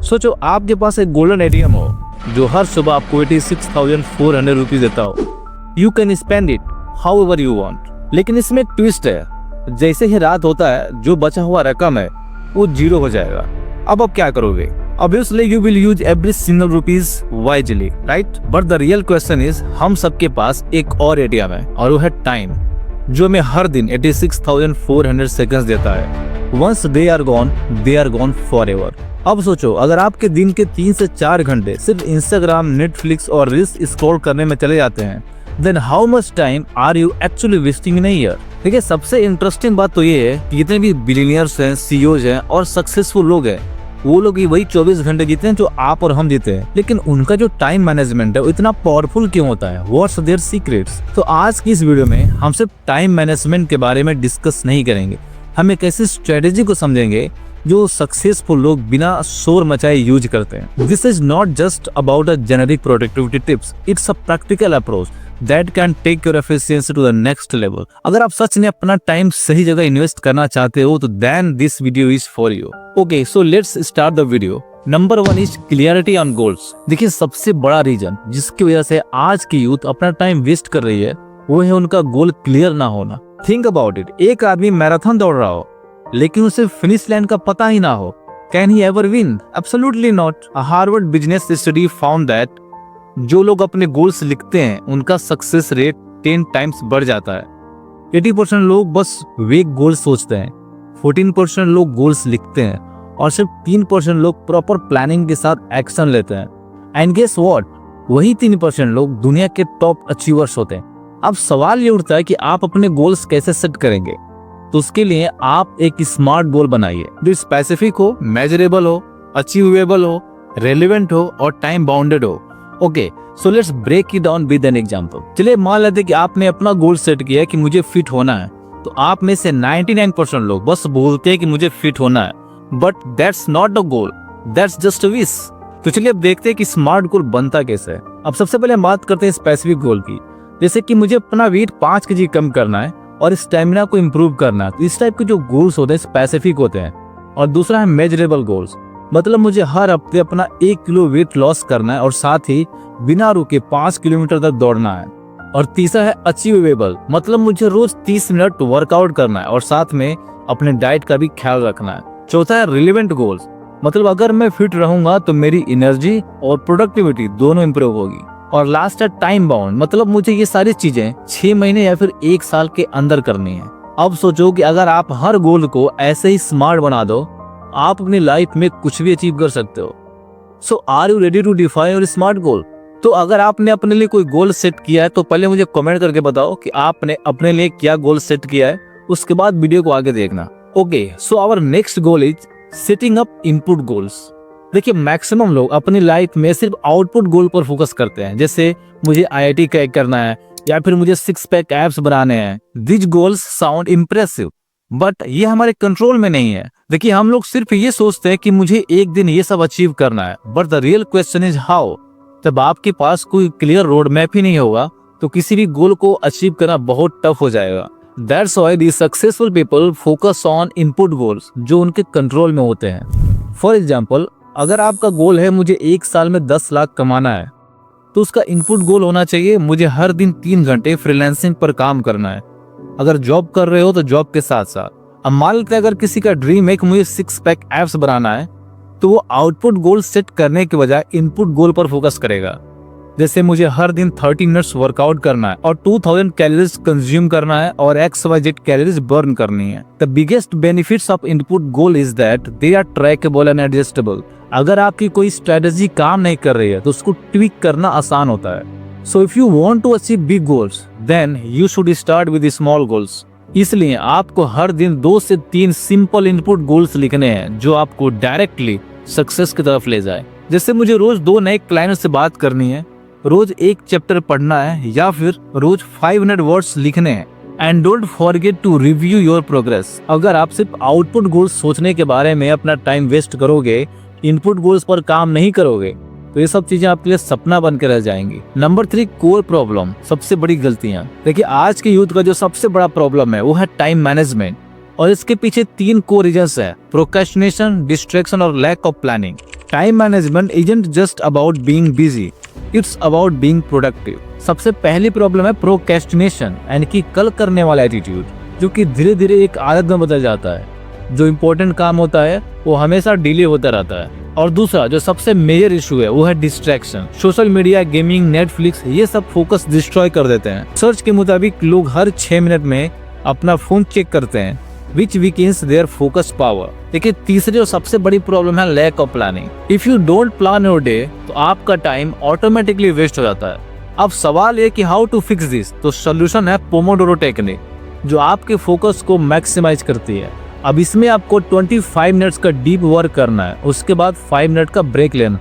सोचो आपके पास एक गोल्डन एटीएम हो जो हर सुबह आपको 86,400 रुपीज देता हो। You can spend it how ever you want. लेकिन इसमें एक ट्विस्ट है, जैसे ही रात होता है जो बचा हुआ रकम है वो 0 हो जाएगा। अब आप क्या करोगे? Obviously you will use every single rupees wisely, right? But the real question is, हम सबके पास एक और एटीएम है और वो है टाइम, जो हमें हर दिन 86,400 सेकंड्स देता है। Once they are gone forever। अब सोचो, अगर आपके दिन के 3 से 4 घंटे सिर्फ इंस्टाग्राम, नेटफ्लिक्स और रील्स स्क्रॉल करने में चले जाते हैं, then how much time are you actually wasting in a year? देखिए, सबसे इंटरेस्टिंग बात तो ये है कि जितने भी बिलियनियर्स हैं, सीईओज हैं और सक्सेसफुल लोग हैं, वो लोग ही वही 24 घंटे जीते हैं जो आप और हम जीते हैं। लेकिन उनका जो टाइम मैनेजमेंट है वो इतना पावरफुल क्यों होता है? What's their secrets? तो आज की इस वीडियो में हम सिर्फ टाइम मैनेजमेंट के बारे में डिस्कस नहीं करेंगे, हम एक ऐसी स्ट्रेटेजी को समझेंगे जो सक्सेसफुल लोग बिना शोर मचाए यूज करते हैं। This is not just about a generic productivity tips, it's a practical approach that can take your efficiency to the next level। अगर आप सच में अपना टाइम सही जगह इन्वेस्ट करना चाहते हो तो then this video is for you। Okay, so let's start the video। Number 1 is clarity on goals। देखिए, सबसे बड़ा रीजन जिसकी वजह से आज की यूथ अपना टाइम वेस्ट कर रही है वो है उनका गोल क्लियर ना होना। थिंक अबाउट इट, एक आदमी मैराथन दौड़ रहा हो लेकिन उसे फिनिश लाइन का पता ही ना हो, can he ever win? Absolutely not. A Harvard business study found that जो लोग अपने गोल्स लिखते हैं उनका सक्सेस रेट 10 टाइम्स बढ़ जाता है। 80% लोग बस वेग गोल सोचते हैं, 14% लोग गोल्स लिखते हैं और सिर्फ 3% लोग प्रॉपर प्लानिंग के साथ एक्शन लेते हैं। एंड गेस व्हाट, वही 3% लोग दुनिया के टॉप अचीवर्स होते हैं। अब सवाल ये उठता है कि आप अपने गोल्स कैसे सेट करेंगे? तो उसके लिए आप एक स्मार्ट गोल बनाइए जो स्पेसिफिक हो, मेजरेबल हो, अचीवेबल हो, रेलेवेंट हो और टाइम बाउंडेड हो। Okay, so let's break it down with an example. चलिए मान लेते हैं कि आपने अपना गोल सेट किया है कि मुझे फिट होना है, तो आप में से 99% लोग बस बोलते हैं कि मुझे फिट होना है, but that's not a goal, that's just a wish. तो चलिए अब देखते हैं कि स्मार्ट गोल बनता कैसे है। अब सबसे पहले हम बात करते हैं स्पेसिफिक गोल की, जैसे कि मुझे अपना वेट 5 kg कम करना है और स्टेमिना को इम्प्रूव करना है। तो इस टाइप के जो गोल्स होते हैं स्पेसिफिक होते हैं। और दूसरा है मेजरेबल गोल्स, मतलब मुझे हर हफ्ते अपना 1 किलो वेट लॉस करना है और साथ ही बिना रुके 5 किलोमीटर तक दौड़ना है। और तीसरा है अचीवेबल, मतलब मुझे रोज 30 मिनट वर्कआउट करना है और साथ में अपने डाइट का भी ख्याल रखना है। चौथा है रिलेवेंट गोल्स, मतलब अगर मैं फिट रहूंगा तो मेरी एनर्जी और प्रोडक्टिविटी दोनों इंप्रूव होगी। और लास्ट है टाइम बाउंड, मतलब मुझे ये सारी चीजें 6 महीने या फिर 1 साल के अंदर करनी है। अब सोचो कि अगर आप हर गोल को ऐसे ही स्मार्ट बना दो, आप अपनी लाइफ में कुछ भी अचीव कर सकते हो। So are you ready to define your smart goal? तो अगर आपने अपने लिए कोई गोल सेट किया है तो पहले मुझे कमेंट करके बताओ कि आपने अपने लिए क्या गोल सेट किया है, उसके बाद वीडियो को आगे देखना। Okay, so our next goal is setting up input goals. देखिए, मैक्सिमम लोग अपनी लाइफ में सिर्फ आउटपुट गोल पर फोकस करते हैं, जैसे मुझे IIT क्रैक करना है या फिर मुझे 6 पैक एब्स बनाने हैं। This goals sound impressive, but ये हमारे कंट्रोल में नहीं है। देखिए, हम लोग सिर्फ ये सोचते हैं कि मुझे एक दिन ये सब अचीव करना है, but the real question is how. तब आपके पास कोई क्लियर रोड मैप ही नहीं होगा तो किसी भी गोल को अचीव करना बहुत टफ हो जाएगा। That's why the successful people focus on input goals जो उनके कंट्रोल में होते हैं। फॉर एग्जाम्पल, अगर आपका गोल है मुझे 1 साल में 10 लाख कमाना है, तो उसका इनपुट गोल होना चाहिए मुझे हर दिन 3 घंटे फ्रीलांसिंग पर काम करना है। अगर जॉब कर रहे हो तो जॉब के साथ साथ। अब मान लेते हैं अगर किसी का ड्रीम है कि मुझे 6 पैक एब्स बनाना है, तो वो आउटपुट गोल सेट करने के बजाय इनपुट गोल पर फोकस करेगा, जैसे मुझे हर दिन 30 मिनट्स वर्कआउट करना है और 2000 कैलोरीज कंज्यूम करना है और XYZ कैलोरीज बर्न करनी है। The biggest benefits of input goal is that they are trackable and adjustable. अगर आपकी कोई स्ट्रेटेजी काम नहीं कर रही है तो उसको ट्विक करना आसान होता है। So if you want to achieve big goals, then you should start with small goals। इसलिए आपको हर दिन 2 से 3 सिंपल इनपुट गोल्स लिखने हैं जो आपको डायरेक्टली सक्सेस की तरफ ले जाए। जैसे मुझे रोज 2 नए क्लाइंट से बात करनी है, रोज 1 चैप्टर पढ़ना है या फिर रोज 500 वर्ड्स लिखने हैं। And don't forget to review your progress. अगर आप सिर्फ आउटपुट गोल्स सोचने के बारे में अपना टाइम वेस्ट करोगे, इनपुट गोल्स पर काम नहीं करोगे, तो ये सब चीजें आपके लिए सपना बन के रह जाएंगी। नंबर 3, कोर प्रॉब्लम, सबसे बड़ी गलतियां। देखिए, आज के यूथ का जो सबसे बड़ा प्रॉब्लम है वो है टाइम मैनेजमेंट, और इसके पीछे 3 कोर रीजंस है: प्रोक्रेस्टिनेशन, डिस्ट्रैक्शन और lack of planning. Time management isn't just about being busy, it's about being productive. सबसे पहली प्रॉब्लम है प्रोक्रेस्टिनेशन, यानी कि कल करने वाला एटीट्यूड, जो कि धीरे धीरे एक आदत में बदल जाता है। जो इम्पोर्टेंट काम होता है वो हमेशा डिले होता रहता है। और दूसरा जो सबसे मेजर इशू है वो है distraction. Social media, gaming, Netflix, ये सब फोकस डिस्ट्रॉय कर देते हैं। सर्च के मुताबिक लोग हर 6 मिनट में अपना फोन चेक करते हैं, which weakens their focus power. देखिए तीसरी और सबसे बड़ी प्रॉब्लम है lack of planning. If you don't plan your day तो आपका टाइम ऑटोमेटिकली वेस्ट हो जाता है। अब सवाल ये कि हाउ टू फिक्स दिस, तो सोल्यूशन है पोमोडोरो टेक्निक, जो आपके फोकस को मैक्सिमाइज करती है। अब इसमें आपको 25 मिनट्स का डीप वर्क करना है, उसके बाद 5 मिनट का ब्रेक लेना।